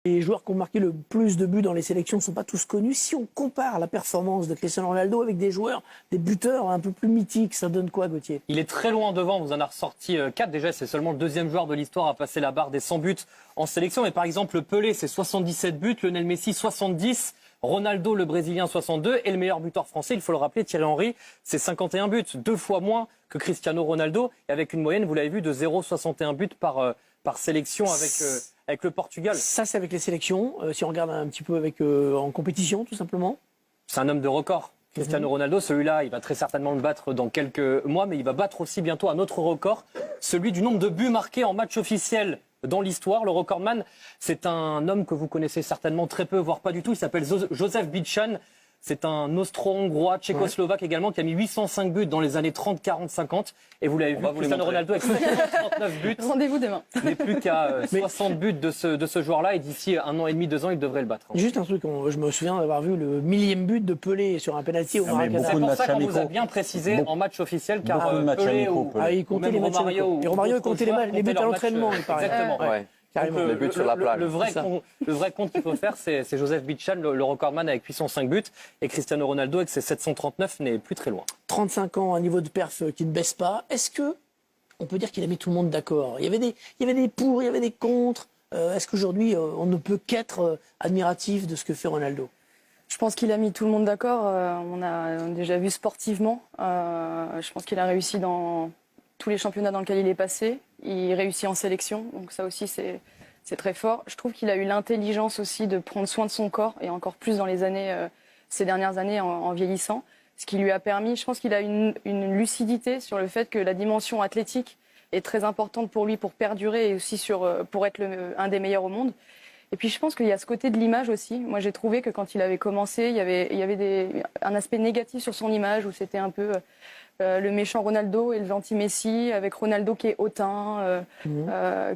Les joueurs qui ont marqué le plus de buts dans les sélections ne sont pas tous connus. Si on compare la performance de Cristiano Ronaldo avec des joueurs, des buteurs un peu plus mythiques, ça donne quoi, Gauthier? Il est très loin devant, vous en a ressorti 4 déjà, c'est seulement le deuxième joueur de l'histoire à passer la barre des 100 buts en sélection. Mais par exemple, Pelé, c'est 77 buts, Lionel Messi, 70, Ronaldo, le Brésilien, 62, et le meilleur buteur français, il faut le rappeler, Thierry Henry, c'est 51 buts, 2 fois moins que Cristiano Ronaldo, et avec une moyenne, vous l'avez vu, de 0,61 buts par sélection avec le Portugal. Ça, c'est avec les sélections. Si on regarde un petit peu en compétition, tout simplement. C'est un homme de record. Cristiano Ronaldo, celui-là, il va très certainement le battre dans quelques mois, mais il va battre aussi bientôt un autre record, celui du nombre de buts marqués en match officiel dans l'histoire. Le recordman, c'est un homme que vous connaissez certainement très peu, voire pas du tout. Il s'appelle Josef Bican. C'est un Austro-Hongrois, tchécoslovaque également, qui a mis 805 buts dans les années 30, 40, 50. Et vous l'avez vu, Cristiano Ronaldo avec 39 buts. Rendez-vous demain. N'est plus qu'à 60 buts de ce joueur-là. Et d'ici 1 an et demi, 2 ans, il devrait le battre. Juste un truc, je me souviens d'avoir vu le millième but de Pelé sur un penalty au Maracanã. C'est pour ça qu'on vous a bien précisé en match officiel, car Pelé ou il comptait les matchs Romario. Et Romario comptait les buts à l'entraînement, il paraît. Exactement. Ouais. Donc, les buts sur la plage. Le vrai compte qu'il faut faire, c'est Josef Bican, le recordman avec 805 buts. Et Cristiano Ronaldo, avec ses 739, n'est plus très loin. 35 ans, un niveau de perf qui ne baisse pas. Est-ce que on peut dire qu'il a mis tout le monde d'accord? Il y avait des pour, il y avait des contre. Est-ce qu'aujourd'hui, on ne peut qu'être admiratif de ce que fait Ronaldo? Je pense qu'il a mis tout le monde d'accord. On a déjà vu sportivement. Je pense qu'il a réussi dans tous les championnats dans lesquels il est passé. Il réussit en sélection, donc ça aussi c'est très fort. Je trouve qu'il a eu l'intelligence aussi de prendre soin de son corps, et encore plus dans ces dernières années en vieillissant. Ce qui lui a permis, je pense qu'il a une lucidité sur le fait que la dimension athlétique est très importante pour lui pour perdurer et aussi pour être un des meilleurs au monde. Et puis je pense qu'il y a ce côté de l'image aussi. Moi j'ai trouvé que quand il avait commencé, il y avait un aspect négatif sur son image où c'était un peu le méchant Ronaldo et le gentil Messi, avec Ronaldo qui est hautain,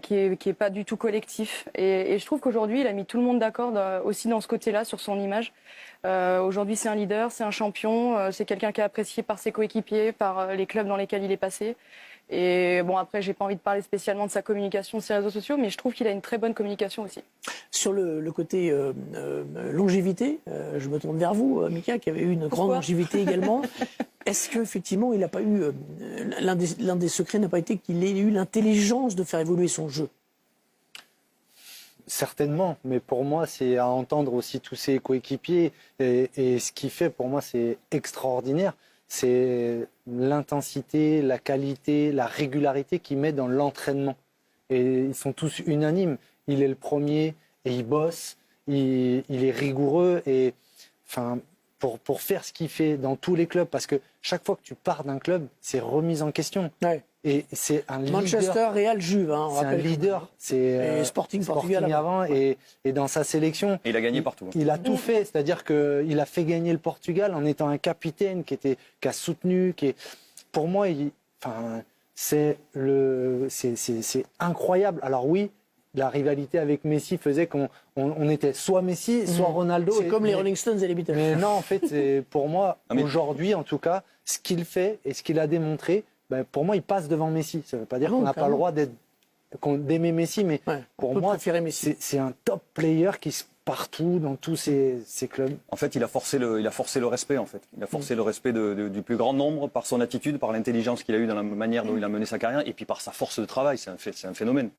qui est pas du tout collectif. Et je trouve qu'aujourd'hui il a mis tout le monde d'accord aussi dans ce côté-là sur son image. Aujourd'hui c'est un leader, c'est un champion, c'est quelqu'un qui est apprécié par ses coéquipiers, par les clubs dans lesquels il est passé. Et bon, après, j'ai pas envie de parler spécialement de sa communication sur les réseaux sociaux, mais je trouve qu'il a une très bonne communication aussi. Sur le côté longévité, je me tourne vers vous, Mika, qui avait eu une grande longévité également. Est-ce qu'effectivement, il n'a pas eu l'un des secrets n'a pas été qu'il ait eu l'intelligence de faire évoluer son jeu? Certainement, mais pour moi, c'est à entendre aussi tous ses coéquipiers. Et ce qu'il fait, pour moi, c'est extraordinaire. C'est l'intensité, la qualité, la régularité qu'il met dans l'entraînement. Et ils sont tous unanimes. Il est le premier et il bosse, il est rigoureux. Et enfin, pour faire ce qu'il fait dans tous les clubs, parce que chaque fois que tu pars d'un club, c'est remise en question. Ouais. Et c'est un leader. Manchester, Real, Juve. C'est un leader. C'est Sporting Portugal avant et dans sa sélection. Et il a gagné partout. Il a tout fait, c'est-à-dire qu'il a fait gagner le Portugal en étant un capitaine qui a soutenu. Pour moi, c'est incroyable. Alors oui, la rivalité avec Messi faisait qu'on était soit Messi, soit Ronaldo. C'est comme les Rolling Stones et les Beatles. Mais non, en fait, pour moi, aujourd'hui, en tout cas, ce qu'il fait et ce qu'il a démontré, pour moi, il passe devant Messi. Ça ne veut pas dire qu'on n'a pas le droit d'aimer Messi, mais pour moi, c'est un top player qui se partout dans tous ces clubs. En fait, il a forcé le respect. En fait, il a forcé le respect du plus grand nombre par son attitude, par l'intelligence qu'il a eue dans la manière dont il a mené sa carrière, et puis par sa force de travail. C'est un phénomène.